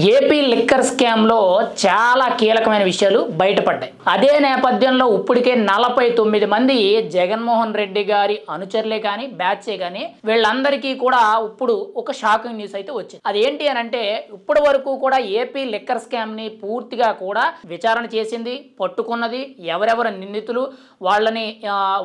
AP liquor స్కామ్లో చాలా కీలకమైన విషయాలు బయటపడ్డాయి. అదే నేపథ్యంలో ఇప్పటికే 49 మంది జగన్మోహన్ రెడ్డి గారి అనుచరులే కానీ బ్యాచే కానీ వీళ్ళందరికీ కూడా ఇప్పుడు ఒక షాకింగ్ న్యూస్ అయితే వచ్చింది. అదేంటి అని అంటే ఇప్పటి వరకు కూడా ఏపీ లిక్కర్ స్కామ్ని పూర్తిగా కూడా విచారణ చేసింది, పట్టుకున్నది, ఎవరెవరు నిందితులు,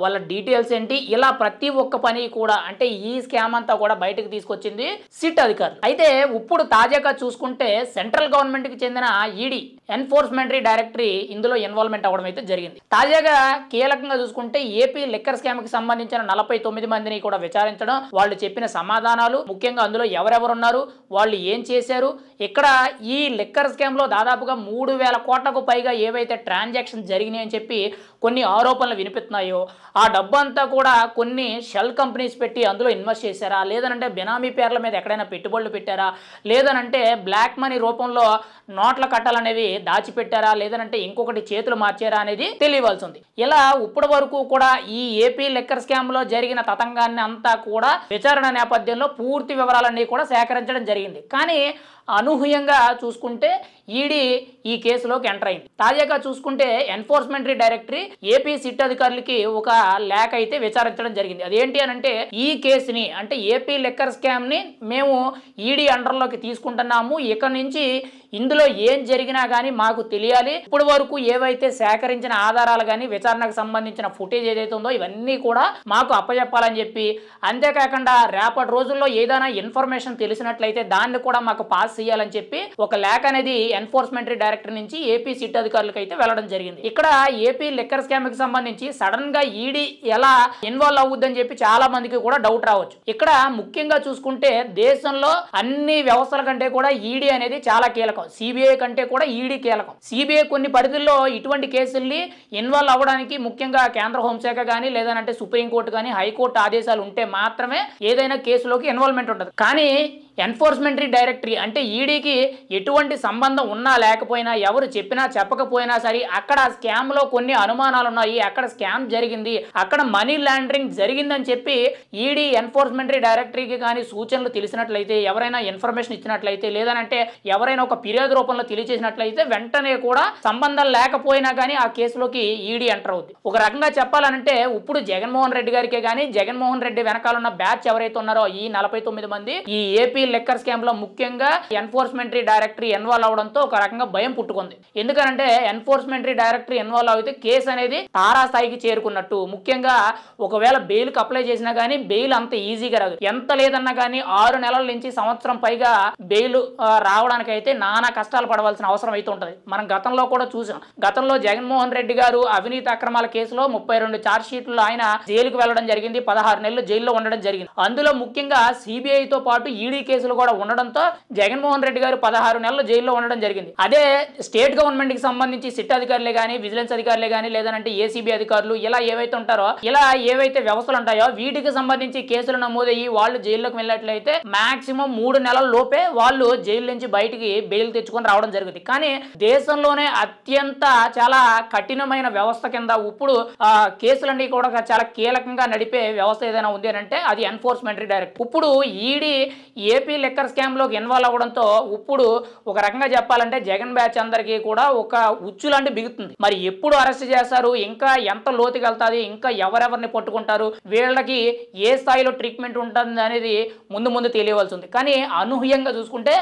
వాళ్ళ డీటెయిల్స్ ఏంటి, ఇలా ప్రతి ఒక్క పని కూడా అంటే ఈ స్కామ్ అంతా కూడా బయటకు తీసుకొచ్చింది సిట్ అధికారులు. అయితే ఇప్పుడు తాజాగా చూసుకుంటే సెంట్రల్ గవర్నమెంట్ కి చెందిన ఈడీ ఎన్ఫోర్స్మెంటరీ డైరెక్టరీ ఇందులో ఇన్వాల్వ్మెంట్ అవ్వడం అయితే జరిగింది. తాజాగా కీలకంగా చూసుకుంటే ఏపీ లిక్కర్ స్కామ్ కి సంబంధించిన 49 మందిని కూడా విచారించడం, వాళ్ళు చెప్పిన సమాధానాలు, ముఖ్యంగా అందులో ఎవరెవరు ఉన్నారు, వాళ్ళు ఏం చేశారు, ఇక్కడ ఈ లిక్కర్ స్కామ్ లో దాదాపుగా 3,000 కోట్లకు పైగా ఏవైతే ట్రాన్సాక్షన్ జరిగినాయి అని చెప్పి కొన్ని ఆరోపణలు వినిపిస్తున్నాయో ఆ డబ్బు అంతా కూడా కొన్ని షెల్ కంపెనీస్ పెట్టి అందులో ఇన్వెస్ట్ చేశారా, లేదనంటే బినామీ పేర్ల మీద ఎక్కడైనా పెట్టుబడులు పెట్టారా, లేదనంటే బ్లాక్ మనీ రూపంలో నోట్ల కట్టాలనేవి దాచిపెట్టారా, లేదనంటే ఇంకొకటి చేతులు మార్చారా అనేది తెలియవలసి ఉంది. ఇలా ఇప్పటి వరకు కూడా ఈ ఏపీ లిక్కర్ స్కామ్ లో జరిగిన తతంగాన్ని అంతా కూడా విచారణ నేపథ్యంలో పూర్తి వివరాలన్నీ కూడా సేకరించడం జరిగింది. కానీ అనూహ్యంగా చూసుకుంటే ఈడీ ఈ కేసులోకి ఎంటర్ అయింది. తాజాగా చూసుకుంటే ఎన్ఫోర్స్మెంటరీ డైరెక్టరీ ఏపీ సిట్ అధికారులకి ఒక లేఖ అయితే విచారించడం జరిగింది. అదేంటి అని అంటే ఈ కేసుని అంటే ఏపీ లిక్కర్ స్కామ్ ని మేము ఈడీ అండర్లోకి తీసుకుంటున్నాము, ఇక నుంచి ఇందులో ఏం జరిగినా కానీ మాకు తెలియాలి, ఇప్పటి వరకు ఏవైతే సేకరించిన ఆధారాలు కానీ విచారణకు సంబంధించిన ఫుటేజ్ ఏదైతే ఉందో ఇవన్నీ కూడా మాకు అప్పచెప్పాలని చెప్పి, అంతేకాకుండా రేపటి రోజుల్లో ఏదైనా ఇన్ఫర్మేషన్ తెలిసినట్లయితే దాన్ని కూడా మాకు పాస్ చేయాలని చెప్పి ఒక లేఖ అనేది ఎన్ఫోర్స్మెంటరీ డైరెక్టర్ నుంచి ఏపీ సిట్ అధికారులకు అయితే వెళ్లడం జరిగింది. ఇక్కడ ఏపీ లిక్కర్ స్కామ్ కి సంబంధించి సడన్ గా ఈడీ ఎలా ఇన్వాల్వ్ అవుద్దని చెప్పి చాలా మందికి కూడా డౌట్ రావచ్చు. ఇక్కడ ముఖ్యంగా చూసుకుంటే దేశంలో అన్ని వ్యవస్థల కంటే కూడా ఈడీ అనేది చాలా కీలకం, సిబిఐ కంటే కూడా ఈడీ కీలకం. సిబిఐ కొన్ని పరిధుల్లో ఇటువంటి కేసుల్ని ఇన్వాల్వ్ అవ్వడానికి ముఖ్యంగా కేంద్ర హోంశాఖ కానీ లేదంటే సుప్రీంకోర్టు కానీ హైకోర్టు ఆదేశాలు ఉంటే మాత్రమే ఏదైనా కేసులోకి ఇన్వాల్వ్మెంట్ ఉంటుంది. కానీ ఎన్ఫోర్స్మెంటరీ డైరెక్టరీ అంటే ఈడీకి ఎటువంటి సంబంధం ఉన్నా లేకపోయినా, ఎవరు చెప్పినా చెప్పకపోయినా సరే అక్కడ స్కామ్ లో కొన్ని అనుమానాలు ఉన్నాయి, అక్కడ స్కామ్ జరిగింది, అక్కడ మనీ లాండరింగ్ జరిగిందని చెప్పి ఈడీ ఎన్ఫోర్స్మెంటరీ డైరెక్టరీకి కానీ సూచనలు తెలిసినట్లయితే, ఎవరైనా ఇన్ఫర్మేషన్ ఇచ్చినట్లయితే, లేదనంటే ఎవరైనా ఒక ఫిర్యాదు రూపంలో తెలియజేసినట్లయితే వెంటనే కూడా సంబంధం లేకపోయినా కానీ ఆ కేసులోకి ఈడీ ఎంటర్ అవుద్ది. ఒక రకంగా చెప్పాలంటే ఇప్పుడు జగన్మోహన్ రెడ్డి గారికే కానీ జగన్మోహన్ రెడ్డి వెనకాలన్న బ్యాచ్ ఎవరైతే ఉన్నారో ఈ 49 మంది ఈ ఏపీ లిక్కర్ స్కామ్ లో ముఖ్యంగా ఎన్ఫోర్స్మెంటరీ డైరెక్టరీ ఇన్వాల్వ్ అవడంతో ఒక రకంగా భయం పుట్టుకుంది. ఎందుకంటే ఎన్ఫోర్స్మెంటరీ డైరెక్టరీ ఇన్వాల్వ్ అయితే కేసు అనేది తారాస్థాయికి చేరుకున్నట్టు. ముఖ్యంగా ఒకవేళ బెయిల్ కి అప్లై చేసినా కానీ బెయిల్ అంత ఈజీగా రాదు, ఎంత లేదన్నా కానీ 6 నెలల నుంచి సంవత్సరం పైగా బెయిల్ రావడానికి అయితే నానా కష్టాలు పడవలసిన అవసరం అయితే ఉంటుంది. మనం గతంలో కూడా చూసాం. గతంలో జగన్మోహన్ రెడ్డి గారు అవినీతి అక్రమాల కేసులో 32 ఛార్జ్ షీట్లు ఆయన జైలుకు వెళ్లడం జరిగింది, 16 నెలలు జైల్లో ఉండడం జరిగింది. అందులో ముఖ్యంగా సిబిఐతో పాటు ఈడీ కేసులు కూడా ఉండడంతో జగన్మోహన్ రెడ్డి గారు 16 నెలలు జైల్లో ఉండడం జరిగింది. అదే స్టేట్ గవర్నమెంట్ కి సంబంధించి సిట్ అధికారులే కానీ విజిలెన్స్ అధికారులే కానీ లేదంటే ఏసీబీ అధికారులు ఇలా ఏవైతే ఉంటారో, ఇలా ఏవైతే వ్యవస్థలు ఉంటాయో వీటికి సంబంధించి కేసులు నమోదయ్యి వాళ్ళు జైల్లోకి వెళ్ళినట్లయితే మాక్సిమం 3 నెలల లోపే వాళ్ళు జైలు నుంచి బయటికి బెయిల్ తెచ్చుకొని రావడం జరుగుతుంది. కానీ దేశంలోనే అత్యంత చాలా కఠినమైన వ్యవస్థ కింద ఇప్పుడు కేసులన్నీ కూడా చాలా కీలకంగా నడిపే వ్యవస్థ ఏదైనా ఉంది అని అంటే అది ఎన్ఫోర్స్మెంటరీ డైరెక్టర్. ఇప్పుడు ఈడీ ఏపీ లిక్కర్ స్కామ్ లోకి ఇన్వాల్వ్ అవ్వడంతో ఇప్పుడు ఒక రకంగా చెప్పాలంటే జగన్ బ్యాచ్ అందరికీ కూడా ఒక ఉచ్చు లాంటి బిగుతుంది. మరి ఎప్పుడు అరెస్ట్ చేస్తారు, ఇంకా ఎంత లోతుకి వెళ్తాది, ఇంకా ఎవరెవరిని పట్టుకుంటారు, వీళ్ళకి ఏ స్థాయిలో ట్రీట్మెంట్ ఉంటుంది అనేది ముందు తెలియవలసి ఉంది. కానీ అనూహ్యంగా చూసుకుంటే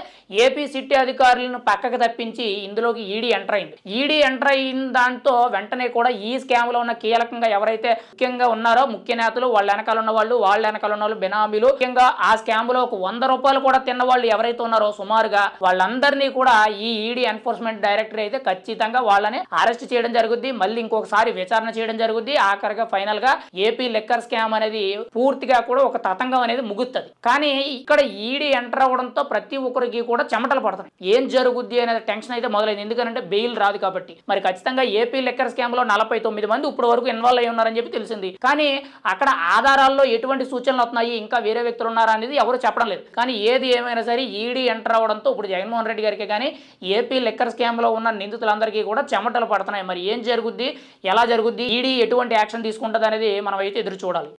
ఏపీ సిట్ అధికారులను పక్కకు తప్పించి ఇందులోకి ఈడీ ఎంటర్ అయింది. ఈడీ ఎంటర్ అయిన దాంతో వెంటనే కూడా ఈ స్కామ్ లో ఉన్న కీలకంగా ఎవరైతే ముఖ్యంగా ఉన్నారో ముఖ్య నేతలు, వాళ్ళ వెనకాల ఉన్న వాళ్ళు, వాళ్ళ వెనకాల ఉన్న వాళ్ళు, బినామీలు, ముఖ్యంగా ఆ స్కామ్ లో ఒక 100 రూపాయలు కూడా తిన్న వాళ్ళు ఎవరైతే ఉన్నారో సుమారుగా వాళ్ళందరినీ కూడా ఈ ఈడీ ఎన్ఫోర్స్మెంట్ డైరెక్టరీ అయితే ఖచ్చితంగా వాళ్ళని అరెస్ట్ చేయడం జరుగుద్ది. మళ్ళీ ఇంకొకసారి విచారణ చేయడం జరుగుద్ది. ఆఖరిగా ఫైనల్ గా ఏపీ లిక్కర్ స్కామ్ అనేది పూర్తిగా కూడా ఒక తతంగం అనేది ముగుస్తుంది. కానీ ఇక్కడ ఈడీ ఎంటర్ అవ్వడంతో ప్రతి ఒక్కరికి కూడా చెమటలు పడుతుంది. ఏం జరుగుద్ది అనేది టెన్షన్ అయితే మొదలైంది. ఎందుకంటే బెయిల్ రాదు కాబట్టి. మరి ఖచ్చితంగా ఏపీ లిక్కర్ స్కామ్ లో 49 మంది ఇప్పటి వరకు ఇన్వాల్వ్ అయ్యి ఉన్నారని చెప్పి తెలిసింది. కానీ అక్కడ ఆధారాల్లో ఎటువంటి సూచనలు వస్తున్నాయి, ఇంకా వేరే వ్యక్తులు ఉన్నారా అనేది ఎవరు చెప్పడం లేదు. కానీ ఏది ఏమైనా సరే ఈడీ ఎంటర్ అవ్వడంతో ఇప్పుడు జగన్మోహన్ రెడ్డి గారికి కానీ ఏపీ లిక్కర్ స్కామ్ లో ఉన్న నిందితులందరికీ కూడా చెమటలు పడుతున్నాయి. మరి ఏం జరుగుద్ది, ఎలా జరుగుద్ది, ఈడీ ఎటువంటి యాక్షన్ తీసుకుంటుంది అనేది మనం అయితే ఎదురు చూడాలి.